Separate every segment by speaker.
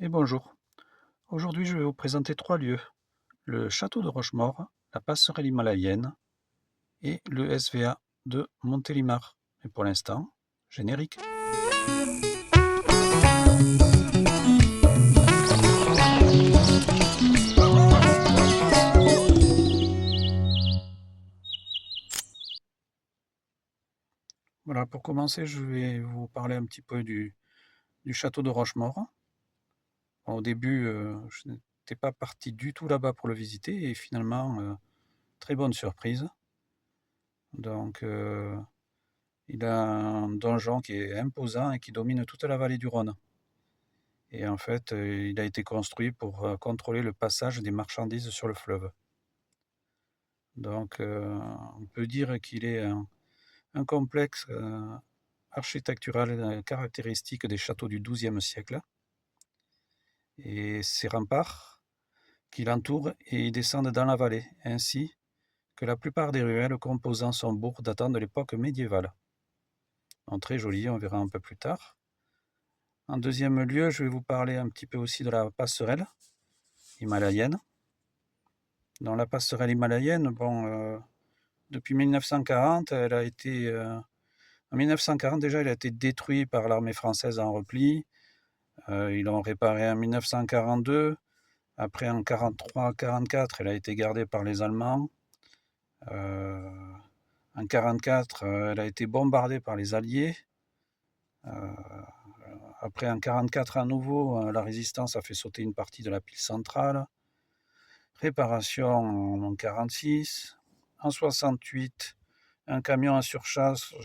Speaker 1: Et bonjour. Aujourd'hui, je vais vous présenter trois lieux. Le château de Rochemaure, la passerelle himalayenne et le SVA de Montélimar. Et pour l'instant, générique. Voilà, pour commencer, je vais vous parler un petit peu du château de Rochemaure. Au début, je n'étais pas parti du tout là-bas pour le visiter et finalement, très bonne surprise. Donc, il a un donjon qui est imposant et qui domine toute la vallée du Rhône. Et en fait, il a été construit pour contrôler le passage des marchandises sur le fleuve. Donc, on peut dire qu'il est un complexe architectural caractéristique des châteaux du XIIe siècle. Et ses remparts qui l'entourent et descendent dans la vallée, ainsi que la plupart des ruelles composant son bourg datant de l'époque médiévale. Donc, très joli, on verra un peu plus tard. En deuxième lieu, je vais vous parler un petit peu aussi de la passerelle himalayenne. Dans la passerelle himalayenne, depuis 1940, en 1940 déjà, elle a été détruite par l'armée française en repli. Ils l'ont réparée en 1942. Après, en 1943-1944, elle a été gardée par les Allemands. En 1944, elle a été bombardée par les Alliés. Après, en 1944, à nouveau, la résistance a fait sauter une partie de la pile centrale. Réparation en 1946. En 1968, un camion à surcharge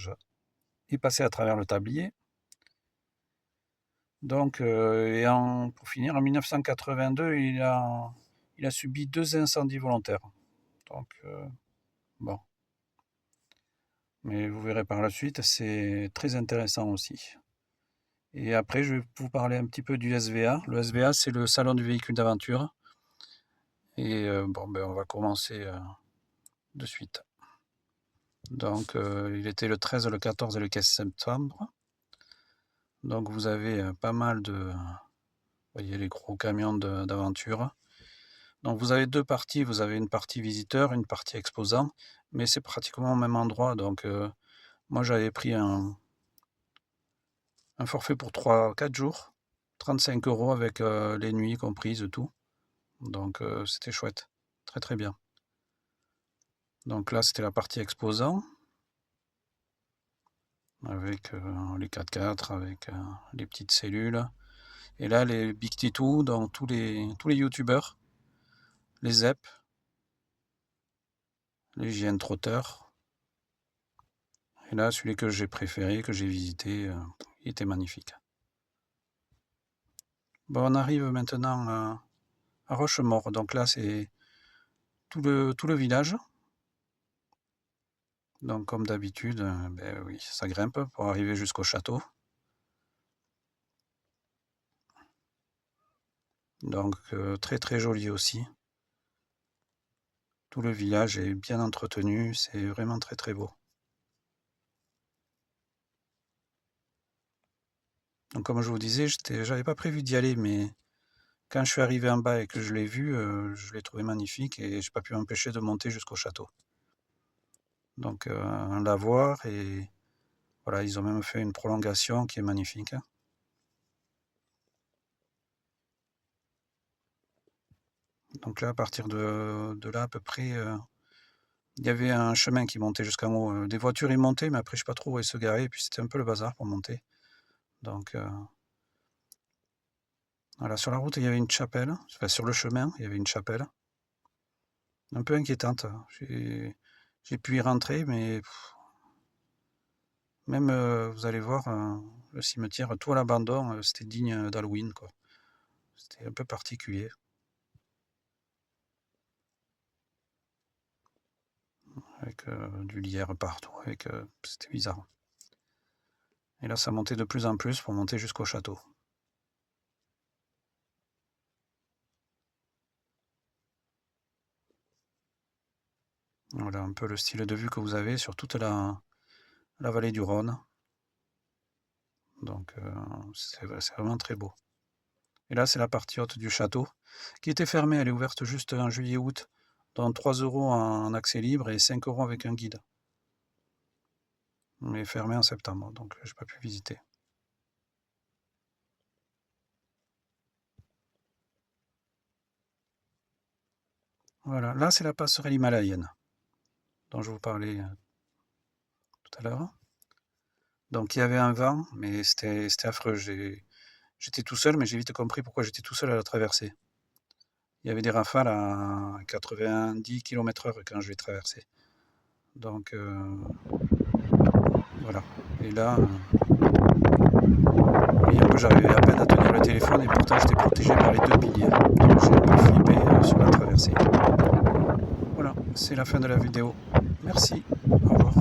Speaker 1: est passé à travers le tablier. Donc, pour finir, en 1982, il a subi 2 incendies volontaires. Donc, bon. Mais vous verrez par la suite, c'est très intéressant aussi. Et après, je vais vous parler un petit peu du SVA. Le SVA, c'est le salon du véhicule d'aventure. Et on va commencer de suite. Donc, il était le 13, le 14 et le 15 septembre. Donc, vous avez pas mal de... Vous voyez les gros camions d'aventure. Donc, vous avez deux parties. Vous avez une partie visiteur, une partie exposant. Mais c'est pratiquement au même endroit. Donc, moi, j'avais pris un forfait pour 3-4 jours. 35 € avec les nuits comprises, tout. Donc, c'était chouette. Très, très bien. Donc là, c'était la partie exposant. Avec les 4x4, avec les petites cellules. Et là, les Big Titou, donc tous les youtubeurs, les ZEP, les JN Trotter. Et là, celui que j'ai préféré, que j'ai visité, il était magnifique. Bon, on arrive maintenant à Rochemaure. Donc là, c'est tout le village. Donc comme d'habitude, oui, ça grimpe pour arriver jusqu'au château. Donc très très joli aussi. Tout le village est bien entretenu, c'est vraiment très très beau. Donc comme je vous disais, j'avais pas prévu d'y aller, mais quand je suis arrivé en bas et que je l'ai vu, je l'ai trouvé magnifique et j'ai pas pu m'empêcher de monter jusqu'au château. Donc un lavoir et voilà, ils ont même fait une prolongation qui est magnifique. Donc là, à partir de là à peu près, il y avait un chemin qui montait jusqu'en haut. Des voitures y montaient, mais après je sais pas trop où elles se garaient, et puis c'était un peu le bazar pour monter. Donc voilà, sur la route il y avait une chapelle, enfin sur le chemin il y avait une chapelle. Un peu inquiétante. J'ai pu y rentrer, mais même, vous allez voir, le cimetière, tout à l'abandon, c'était digne d'Halloween, quoi. C'était un peu particulier. Avec du lierre partout, c'était bizarre. Et là, ça montait de plus en plus pour monter jusqu'au château. Voilà un peu le style de vue que vous avez sur toute la vallée du Rhône. Donc, c'est vraiment très beau. Et là, c'est la partie haute du château, qui était fermée. Elle est ouverte juste en juillet-août, dans 3 € en accès libre et 5 € avec un guide. Mais fermée en septembre, donc j'ai pas pu visiter. Voilà, là c'est la passerelle himalayenne, dont je vous parlais tout à l'heure. Donc il y avait un vent, mais c'était affreux. J'étais tout seul, mais j'ai vite compris pourquoi j'étais tout seul à la traversée. Il y avait des rafales à 90 km/h quand je l'ai traversé. Donc voilà. Et là, j'arrivais à peine à tenir le téléphone et pourtant j'étais protégé par les 2 piliers. Donc j'ai un peu flippé sur la traversée. Voilà, c'est la fin de la vidéo. Merci, au revoir.